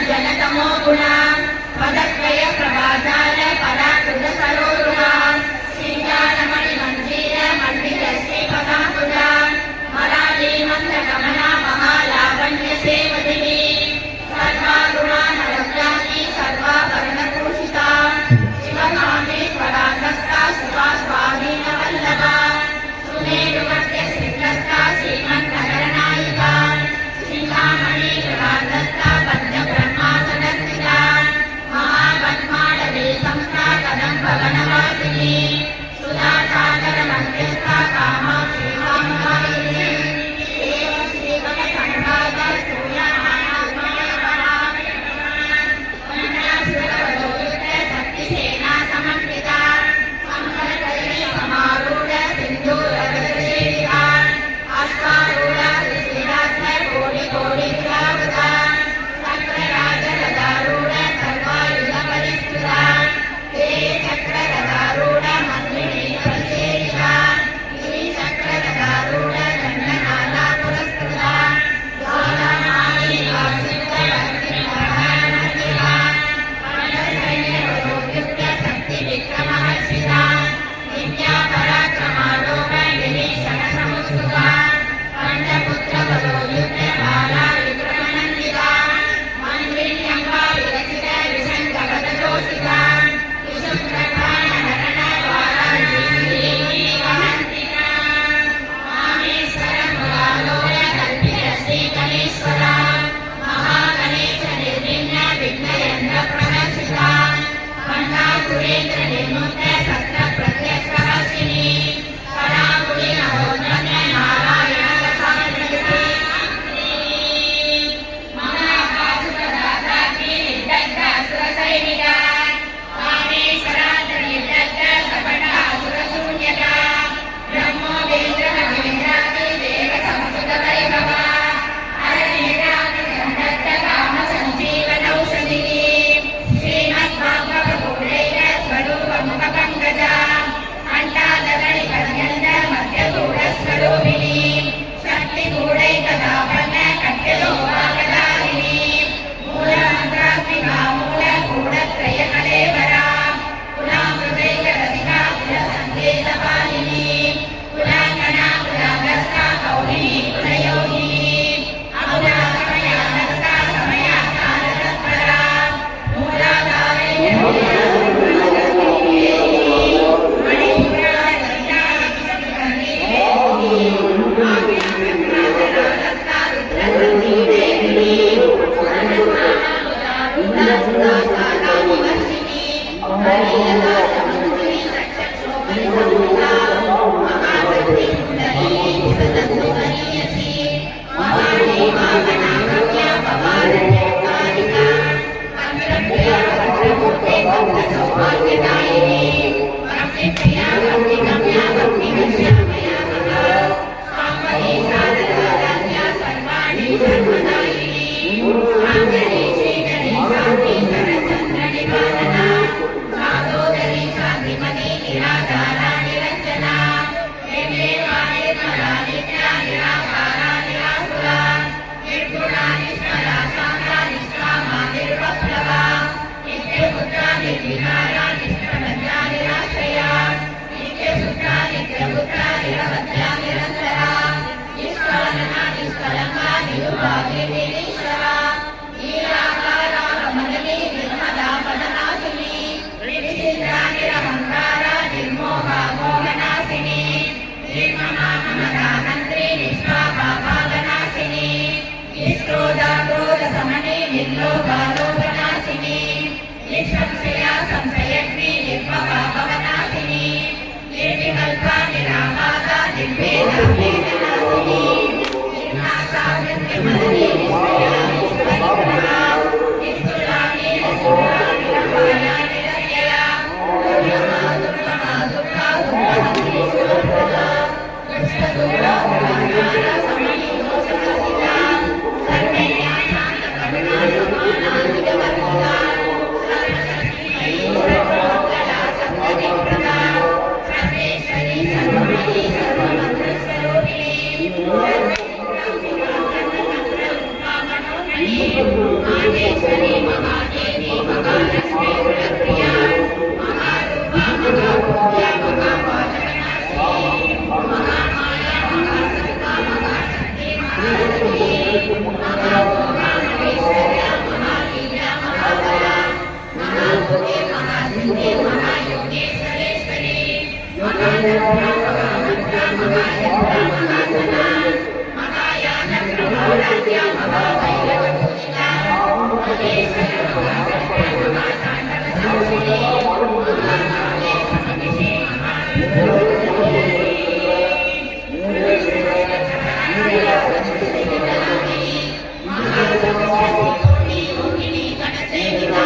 जनतमो गुणा पदत्रय प्रभाजाल पराकृत सरोरुहा श्रीजानमणि मंजीर मंडित श्रीपदाकुजा मराली मंत्र गमना महालावण्य सेवदिनी सर्वा गुणा नरव्याति सर्वा वर्णभूषिता शिवकामेश्वराधस्ता शिवा स्वाधीन वल्लभा सुमेरुमध्य श्रीकृष्णा श्रीमन्नगरनायिका श्रीकामणि राधस्ता पद्म ब्रह्मासन स्थिता उदासुदासादाविवर्षिणी हरिलता समंसिनी चक्षुषोमणि संस्थिता महाशक्ति कुंडलिनी सदन्तुकनीयसी महादेवी महागणागम्या भवारण्यकारिका भद्रप्रिया भद्रमूर्ते भद्रसौभाग्यदायिनी भक्तिप्रिया भक्तिगम्या भक्तिविश्यामया महा स्वाम्भवी साधकाराध्या सर्वाणि सर्वदायिनी स्वाङ्गरी श्रीकरी शान्ति सरचन्द्रनिवारणा साधोदरी शान्तिमती निराधारा निरञ्जना निर्लेपा निर्मला नित्या निराकारा निराकुला निर्गुणा निष्कला शान्ता निष्कामा निर्वप्लवा नित्यपुत्रा निर्विहारा निष्प्रभद्रा निराश्रया नित्यसुत्रा नित्यपुत्रा निरवध्या निरन्तरा निष्कालना निष्कलङ्का निरुपाधि निरीश्वरा नीलाकारा रमणीय निर्मला पदनाशिनी निर्विचित्रा निरहङ्कारा निर्मोहा मोहनाशिनी निर्ममा ममदाहन्त्री निष्पापा पापनाशिनी निष्क्रोधा क्रोधशमनी निर्लोभा लोभनाशिनी निःसंशया संशयग्नि निर्भवा भवनाशिनी निर्विकल्पा निरामाता निर्भेदा भेदनाशिनी निर्नाशा मृत्युमदनी निष्क्रिया निष्परिग्रहा निस्तुला निरसुरा निरपाया निरव्यया दुर्गमा दुर्गमा दुर्गा दुर्गहन्त्री सुरप्रदा दुष्टदूरा दुराचारा समयी दोषवर्जिता सर्वैर्या शान्तकरुणा समाना निजवर्जिता सर्वशक्तिमयी सर्वमङ्गला सप्तदिक्प्रदा सर्वेश्वरी सर्वमयी सर्वमन्त्रस्वरूपिणी माहेश्वरी महादेवी महालक्ष्मी गुणप्रिया महारूपा महापूज्या महापालकनाशिनी महामाया महासत्ता महाशक्ति महारथी महाभोगा महेश्वर्या महालीला महाबला महाभोगे महासिद्धि महायोगेश्वरेश्वरी महायंत्रा महामंत्रा महायंत्रा महासना महायान प्रभुराज्ञा महाभैरवपूजिता महेश्वर महागणपति महातांडव साक्षिणी महाकाले समदिशि योगिनी गणसेविता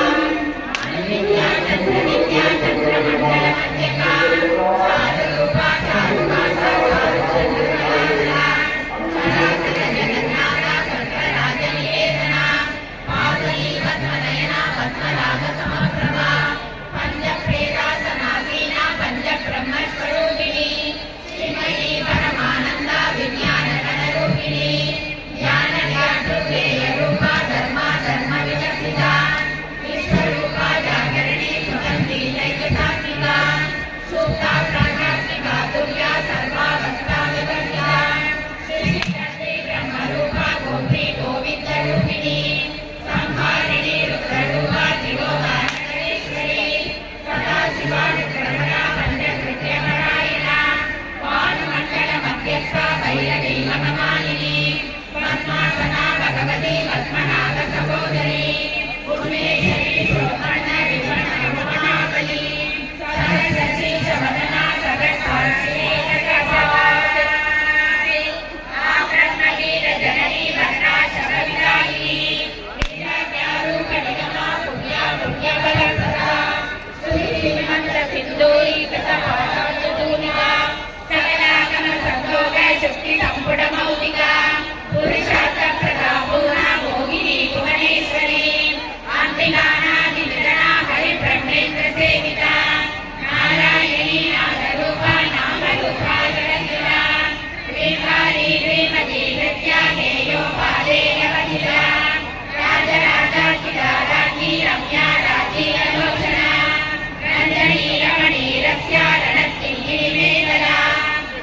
अनुविद्या चंद्र विद्या चंद्र मंडल मध्यका साधुरूपा साधुभाषा साधुचंद्रकलाधरा सरासर जगन्नाथा सर्वराजनिकेतना पावनी पद्मनयना पद्मराग समप्रभा पंचप्रेतासनासीना पंचब्रह्मस्वरूपिणी श्रीमयी परमानंदा विज्ञानगणरूपिणी ज्ञानव्यापृतेय रूपा धर्मा धर्म विचक्षिता विश्वरूपा जागरणी सुगंधी नैकसात्मिका सूक्ता प्राज्ञात्मिका तुर्या सर्वावस्था विवर्जिता श्रीशक्ति ब्रह्मरूपा गोत्री गोविंदरूपिणी संहारिणी रुद्ररूपा त्रिलोकानगरेश्वरी सदाशिवा विक्रमणा पंचकृत्यपरायणा वायुमण्डल मध्यस्था भैरवी मनमालिनी पद्मासना भगवती पद्मनाभ सहोदरी उन्मेषरी शोभर्ण विवर्ण भुवनावली सरस्वती शवदना सरस्वती आब्रह्मवीर जननी वरदा शबविदायिनी लीलारूप निगमा पुण्या पुण्यबलप्रदा श्रीमन्त सिन्धूरीकृत पाशाब्दतूलिका सकलागम संयोग शुक्ति संपुट मौलिका पुरुषार्थ प्रदा पूर्णा भोगिनी भुवनेश्वरी आंतिकानादि निधना हरि ब्रह्मेन्द्र सेविता नारायणी नादरूपा नामरूपा जगन्निता श्रीकारि श्रीमती नृत्या गेयोपादेयवनिता राजराजाखिला राज्ञी रम्या राज्ञी अलोचना रञ्जनी रमणी रस्या रणत्तिङ्गिनी मेखला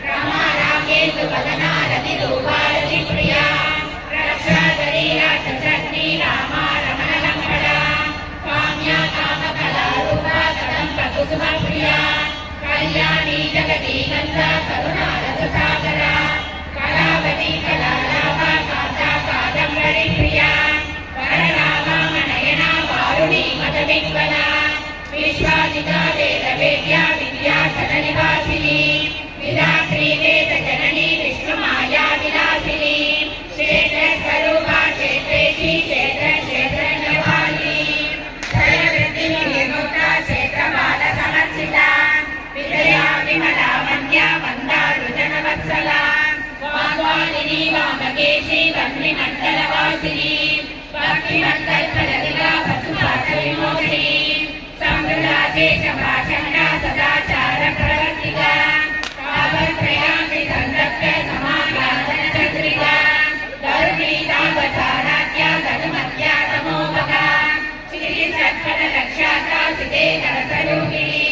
रमा राकेतु वदना रतिरूपा रतिप्रिया रक्षाकरी राक्षसग्नि रामा रमणलङ्कड़ा काम्या कामकला रूपा कदम्ब कुसुमप्रिया कल्याणी जगती गङ्गा करुणा रससागरा कलावती कलालाभा कान्ता कादम्बरी प्रिया वररामा मनयना మండలవాసిని భక్తి మంగళ పశుపాస విమోహిని సంప్రదాశేష భాషణ సదాచార ప్రవర్తిగా తావత్రయామి సందప్త సమారాధన చంద్రిగా దరుణీతావసారాధ్య ధనుమత్యా తమోపక శ్రీ సత్పద రక్షాత సిదే కరసరూపిణి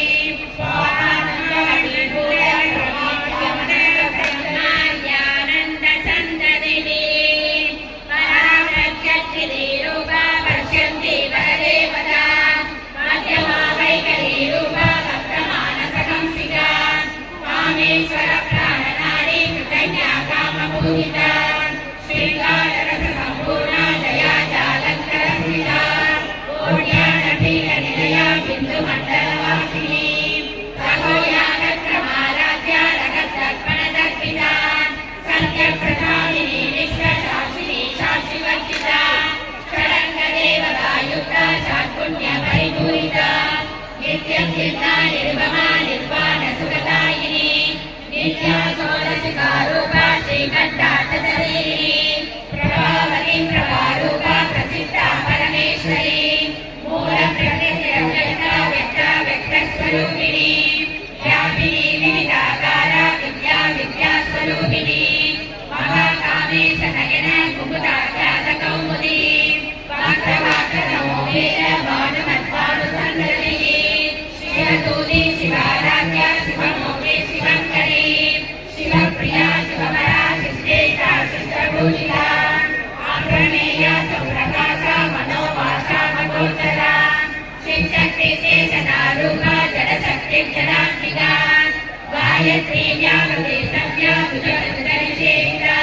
गायत्री व्यावते सत्या भुजगदरिषेविता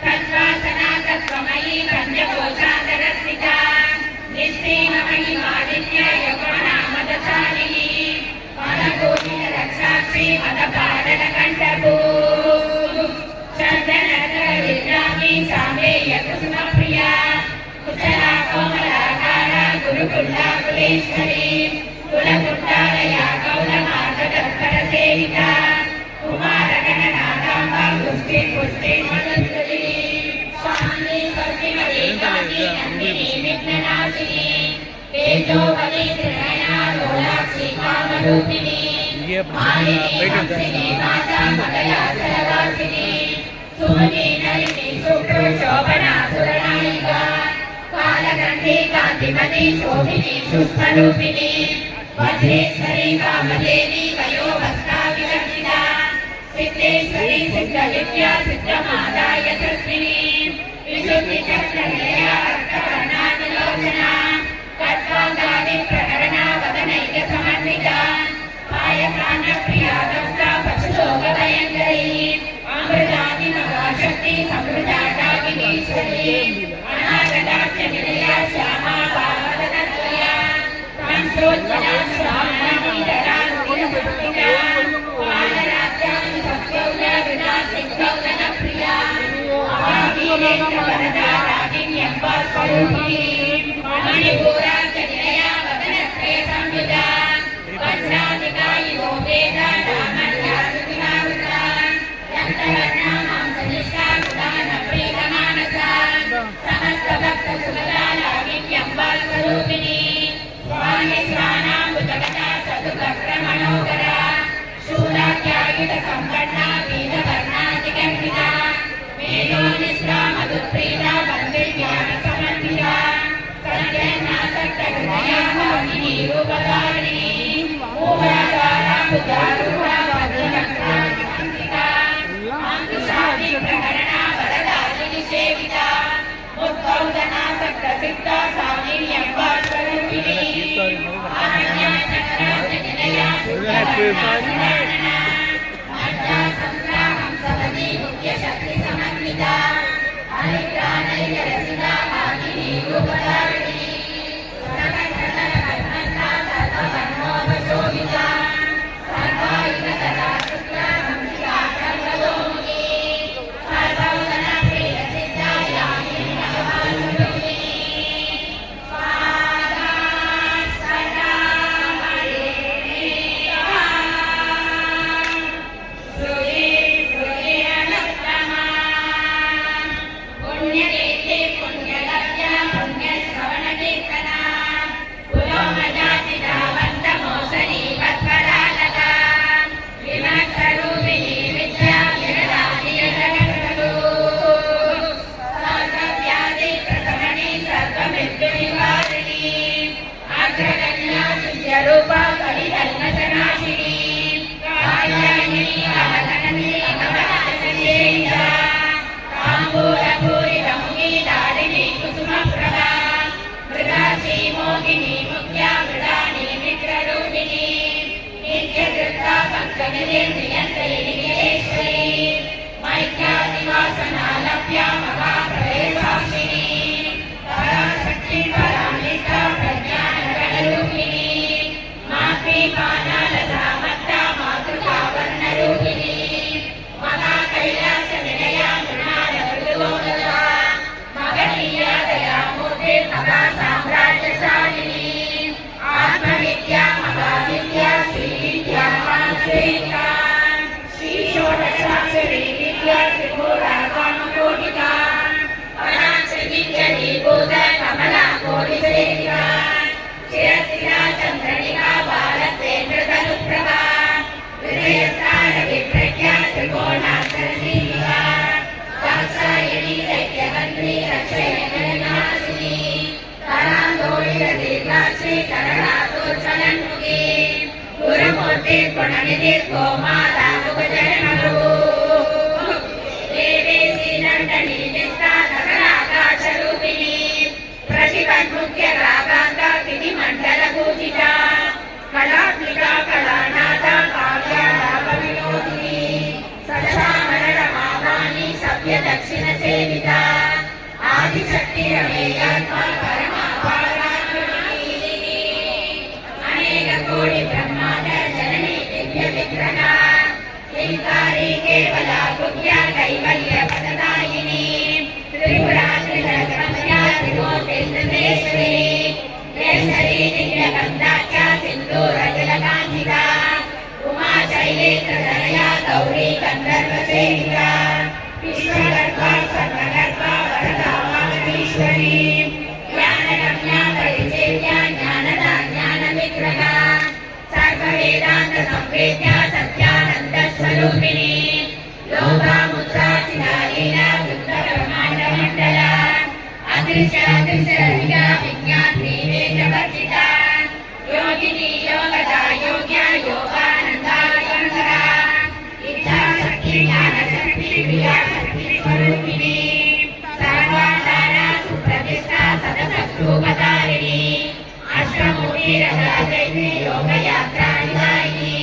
तत्त्वासना तत्त्वमयी पञ्चकोशान्तरस्थिता निःश्रीमयी मादित्या यौवनामदशालिनी मदकोटिरक्षाक्षी मदपादनकण्ठभू चन्दनकरविद्रामी साम्येयकुसुमप्रिया कुशला कोमलाकारा गुरुकुलाकुलेश्वरी कुलकुट्टालया गौरमार्गतत्परसेविता कुमारगणनाथाम्बा पुष्टि पुष्टि मदुत्तरी स्वामी सर्विमती कान्ति नन्दिनी विघ्ननाशिनी तेजोवती त्रिनयना लोलाक्षी कामरूपिणी मालिनी हंसिनी माता मदया सरवासिनी सुमती नलिनी शुक्र शोभना सुरनायिका कालगण्डी कान्तिमती शोभिनी सुष्मरूपिणी वज्रेश्वरी कामदेवी वयोवस्था विवर्जिता सिद्धेश्वरी सिद्धविद्या सिद्धमाता यशस्विनी विशुद्धिचक्रनिलया अर्थवर्णादिलोचना कट्वाङ्गादि प्रकरणा वदनैक समन्विता पायसान्नप्रिया दस्ता पशुलोकभयङ्करी अमृतादिमहाशक्ति समृद्धाता विनीश्वरी अनागताख्य निलया श्यामा पावनतनया संश्रोत्सना स्वामनामीधरा निरसंस्थिता पालरात्यानि सत्यौला विनाशिकौलनप्रिया अवामीरेन्द्रवरदा रागिण्यम्बा स्वरूपिणी मणिपूराख्य निलया वदनत्रय संयुता वज्राधिका यो वेदा रामण्या सुखिनावृता रक्तवर्णा मांसनिष्ठा गुणानप्रीतमानसा समस्तभक्तसुलता रागिण्यम्बा स्वरूपिणी स्वामी स्वानामृतगता सदुभक्रमणोकरा शूलाख्यायुध सम्पन्ना वेदवर्णादिगर्भिता वेदोनिष्ठा मधुप्रीता वन्दिज्ञान समन्विता सत्यन्नासक्तहृदया भामिनी रूपधारिणी मूलाधारा बुद्धारूढा भद्रभक्ता संस्थिता अंकुशादि प्रकरणा वरदायिनी सेविता मुद्गौदनासक्तसिद्धा सामिन्यम्बा स्वरूपिणी अनन्या चक्राब्ज निलया सुखवर्णा मज्जा संस्था हंसवती मुख्यशक्ति समन्विता हरिप्राणैकरसिका भागिनी रूपधारिणी सकलकल्पना सर्ववर्णोपशोभिता सर्वायुधरा शुक्ला संस्था सर्वतोमुखी सर्ववदनप्रियसिद्धा यामिनी नमः स्वरूपिणी దక్షిణ సేవిత ఆదిశక్తి అనేక కోటి బ్రహ్మాండ జనని దివ్య విగ్రహ హింకారి కేవల గుహ్య కైవల్య పదదాయిని త్రిపురా త్రిమూర్తేశ్వరి కేసరి దివ్య గంధాఖ్య సింధూర జలకాంచిత ఉమా శైలేంద్ర దయా గౌరీ గంధర్వ సేవిత విశ్వగర్భా సర్వగర్భా వరదా వాగీశ్వరి జ్ఞానగమ్య పరిచేత్య జ్ఞానద జ్ఞాన విగ్రహ సర్వ వేదాంత సంవేద్య సత్యానంద స్వరూపిణి లోభాముద్రాచినాలీన వృత్త బ్రహ్మాండ మండల అదృశ్య అదృశ్య విజ్ఞాత్రి వేదవర్జిత యోగిని యోగద యోగ్య యోగానంద యోగర ఇచ్ఛాశక్తి జ్ఞానశక్తి క్రియాశక్తి స్వరూపిణి సర్వాధార సుప్రతిష్ఠ సదసత్రూపధారిణి అష్టమూర్తి రథాచైత్రి యోగయాత్రానిదాయిని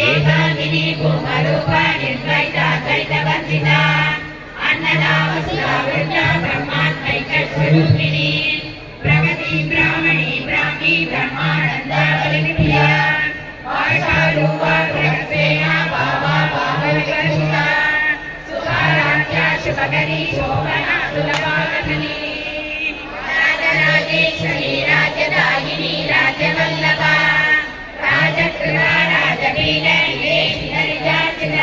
ఏకాకిని భూమరూప నిర్ద్వైత ద్వైత వర్జిత అన్నదా వసుధా వృద్ధ బ్రహ్మాత్మైక స్వరూపిణి ప్రగతి బ్రాహ్మణి బ్రాహ్మీ బ్రహ్మానంద బలిప్రియ ఆషాఢూప గృహసేన బాబా బాహవికర్షిత సుధారాధ్య శుభకరి శోభన సులభాకథని రాజరాజేశ్వరి రాజ్యదాయిని రాజ్యవల్లభ రాజకృత రాజవీర నివేశిత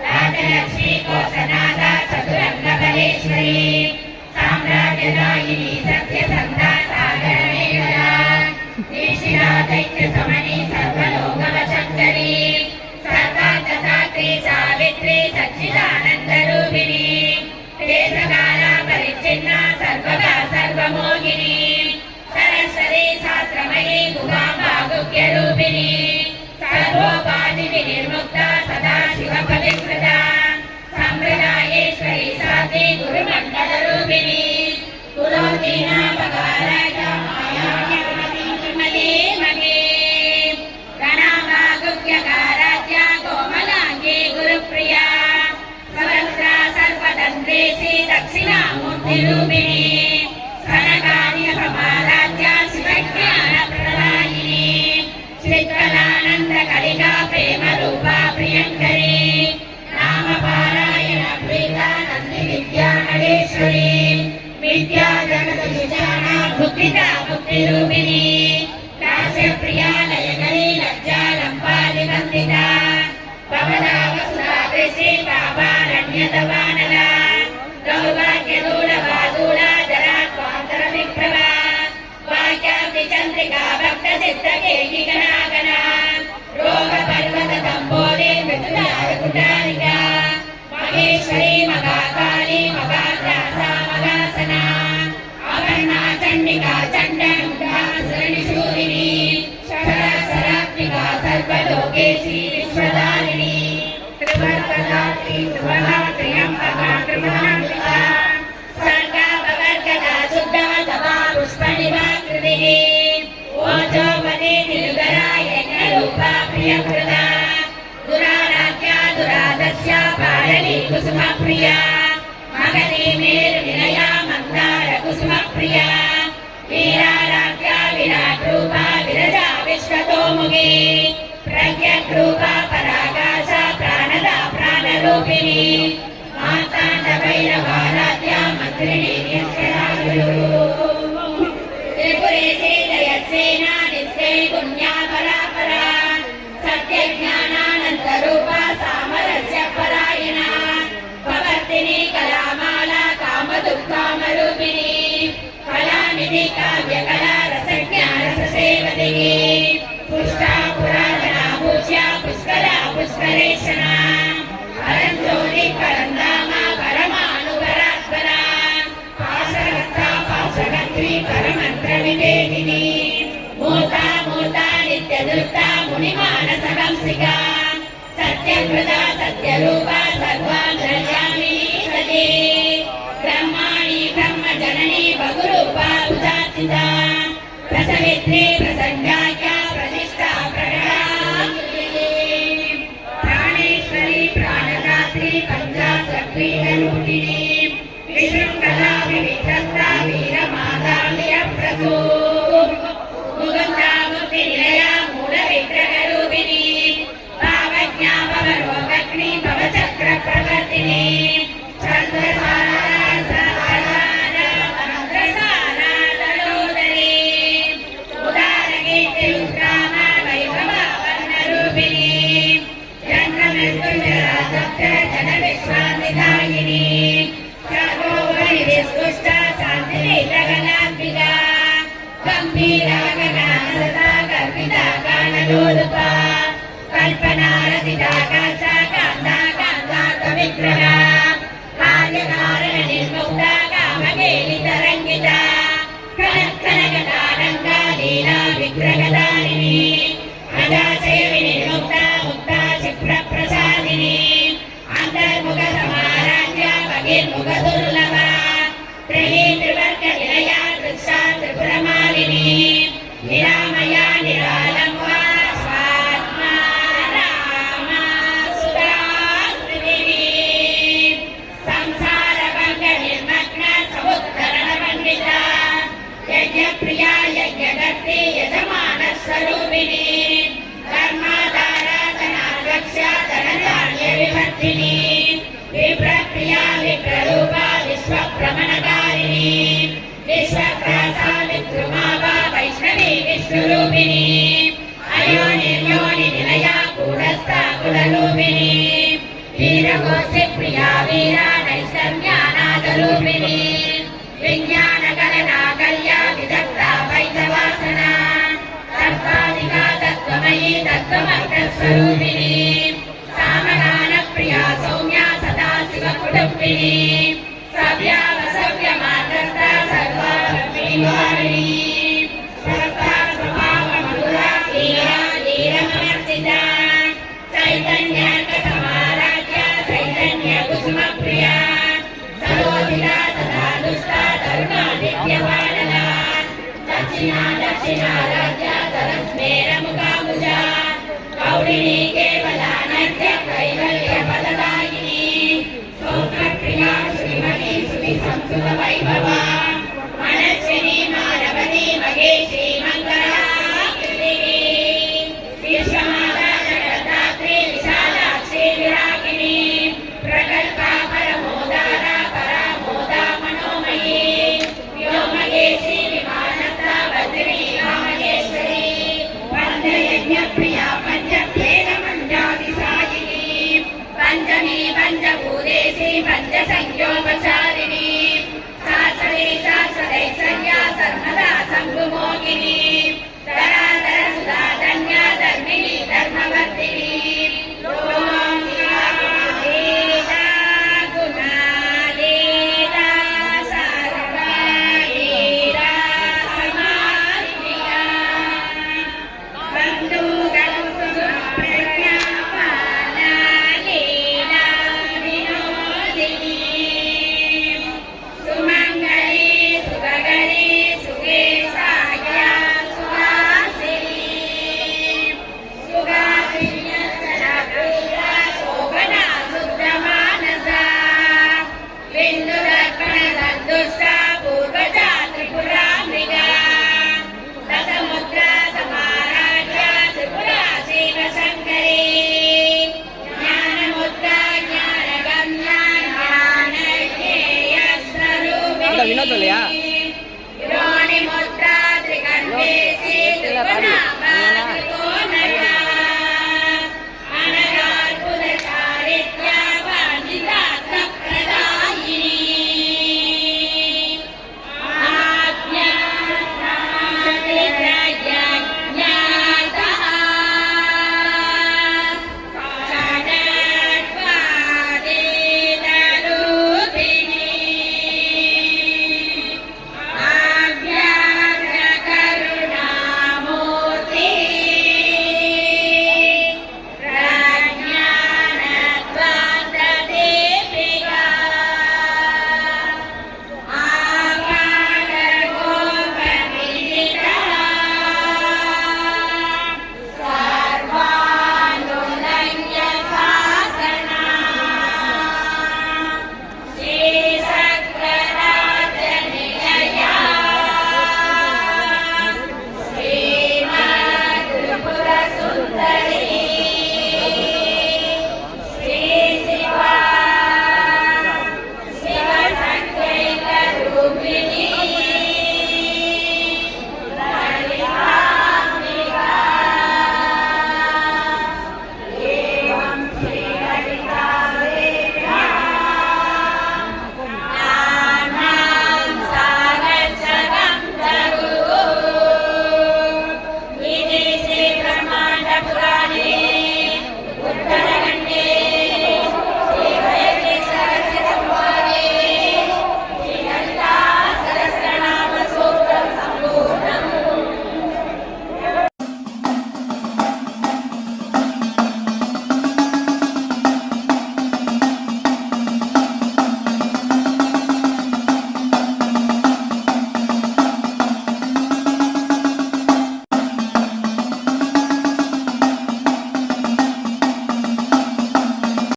రాజలక్ష్మీ కోసనాథ చతురంగ బలేశ్వరి సామ్రాజ్యదాయిని సత్యసంధ సాగర మేళ దేశిరా దైత్య సమని సర్వలోకవ శంకరి సర్వార్థసాత్రి సావిత్రి సచ్చిదానంద రూపిణి దేశకాల పరిచ్ఛిన్న సర్వగా సర్వమోహిని సరస్వతి శాస్త్రమయీ గుహాంబా గుహ్య రూపిణి సర్వోపాధి వినిర్ముక్త సదాశివ పవిత్రత సంప్రదాయేశ్వరి సాధి గురుమండల రూపిణి కులోదీన పగారాయ మాయామలే మగే గణామా గుహ్యకారాధ్య కోమలాంగి గురుప్రియ స్వతంత్ర సర్వతంత్రేసి దక్షిణామూర్తి రూపిణి సనకార్య సమారాధ్య శివజ్ఞాన ప్రదాయిని చిత్కలానంద కలిగా ప్రేమ రూపా ప్రియంకరి నామపారాయణ ప్రీత నంది విద్యా నడేశ్వరి విద్యా జగత విజాన భుక్తిత భుక్తి రూపిణి దాస్య ప్రియా లయకరి లజ్జా లంపాది వందిత భవదావసుధా శ్రీ బాబారణ్యత వానల దౌర్భాగ్య దూల బాదూల జరా స్వాంతర విప్రభ వాక్యాది చంద్రికా భక్త చిత్త కేకి గణాగణ రోగ పర్వత దంబోదే మృతులార కుటారిక మహేశ్వరి మగాకాళి మగాగ్రాస మగాసన అపర్ణా చండికా చండముఖాసురణి శూరిణి సరాసరాత్మికా సర్వలోకేశి విశ్వధారిణి త్రివర్గదాత్రి సుభగా త్రియంబగా త్రిభువనాంబికా సర్గాపవర్గదా శుద్ధ సభా పుష్పనివాకృతిః ఓజోపతి నిరుగరా యజ్ఞరూపా ప్రియకృత బాలలి కుసుమ ప్రియ మగధి మేరు నిలయ మందార కుసుమ ప్రియ వీరారాధ్య విరాట్ రూప విరజ విశ్వతోముఖి ప్రజ్ఞక్ రూప పరాకాశ ప్రాణద ప్రాణరూపిణి మాతాండ భైరవారాధ్య మంత్రిణి త్రిపురేశే జయసేనా నిత్యై పుణ్యా పరాపరా సత్య జ్ఞానానంద రూప సామరస్య పరాయణ భవర్తిని కళామాల కామ దుఃఖామరూపిణి కళానిధి కావ్య కళా రసజ్ఞ రససేవతి పుష్టా పురాతన పూజ్య పుష్కర పుష్కరేషణ పరంజ్యోతి పరంధామ పరమానుపరాత్పర పాశరస్థ పాశగత్రి పరమంత్ర వివేదిని మూర్త మూర్త నిత్య దుర్త ముని మానస హంసిక సత్యప్రద సత్యరూప సర్వాంతర్యామిని సతి బ్రహ్మాణి బ్రహ్మ జనని బహురూప ఉదాసిత ప్రసవిత్రి ప్రసంగాఖ్య ప్రతిష్టా ప్రకటాకృతి ప్రాణేశ్వరి ప్రాణదాత్రి పంచాశక్రీరూపిణి విశృంఖలా వివిధస్త వీరమాదాల్య ప్రసూ ముకుందాముక్తి నిలయ మూల విగ్రహ రూపిణి భావజ్ఞా భవరోగగ్ని భవచక్ర ప్రవర్తిని జన విశ్వామిదాయిని సర్వోపరి విస్పృష్ట శాంతిని గగనాత్మిక గంభీరా గగనానస కల్పిత గానలోలుప కల్పనారసితాకాశ కాంతా కాంతాక విగ్రహ కార్యకారణ నిర్ముక్త కామకేలి తరంగిత కనకనగతారంగ లీలా విగ్రహదారిణి అజాశయ వినిర్ముక్త ముక్త క్షిప్ర ప్రసాదిని అంతర్ముఖ సమారాధ్య బహిర్ముఖ దుర్లభ త్రిహి త్రివర్గ నిలయ దృశ్యా త్రిపురమాలిని నిరామయ నిరాలంబ స్వాత్మా రామ సుధాకృతిని సంసార భంగ నిర్మగ్న సముద్ధరణ పండిత యజ్ఞప్రియ యజ్ఞదత్తి యజమాన స్వరూపిణి ధర్మాధారాధనాధ్యక్ష ధనధాన్య వివర్ధిని విప్రప్రియ విప్రరూప విశ్వభ్రమణకారిణి విశ్వప్రాస విద్రుమావ వైష్ణవి విష్ణురూపిణి అయోనిర్యోని నిలయ కూడస్థ కులరూపిణి వీరగోష్ఠి ప్రియా వీర నైష్కర్మ్యానాదరూపిణి విజ్ఞాన గణనా కల్య విదగ్ధ వైద్యవాసన తత్వాదిగా తత్వమయీ తత్వమర్గస్వరూపిణి సామగాన ప్రియా సౌమ్య సదాశివ కుటుంబిని సవ్యావసవ్య మార్గస్థ సర్వారిణి స్వస్థాస్వభావ మధుర లీలా లీలమర్చిత చైతన్యాక సమారాధ్య చైతన్య కుసుమ ప్రియ సరోజిత సదా దుష్ట తరుణాదిత్యపాలన దక్షిణా దక్షిణారాధ్య తరస్మేర ముఖాముజ కౌళిని కేవలానధ్య కైవల్య పదదాయిని సౌఖ్యప్రియా శ్రీమతి సుధి సంస్కృత వైభవ మనస్విని మానవతి మహేషి మంగళాకృతిని విశ్వమాతా జగద్ధాత్రి విశాలాక్షి విరాగిణి ప్రకల్ప పరమోదార పరమోద మనోమయీ వ్యోమకేశి విమానస్థ వజ్రిణి వామకేశ్వరి పంచయజ్ఞ ప్రియా పంచప్రేమ మంజాది సాయిని పంచమీ పంచభూదేశి పంచ సంఖ్యోపచ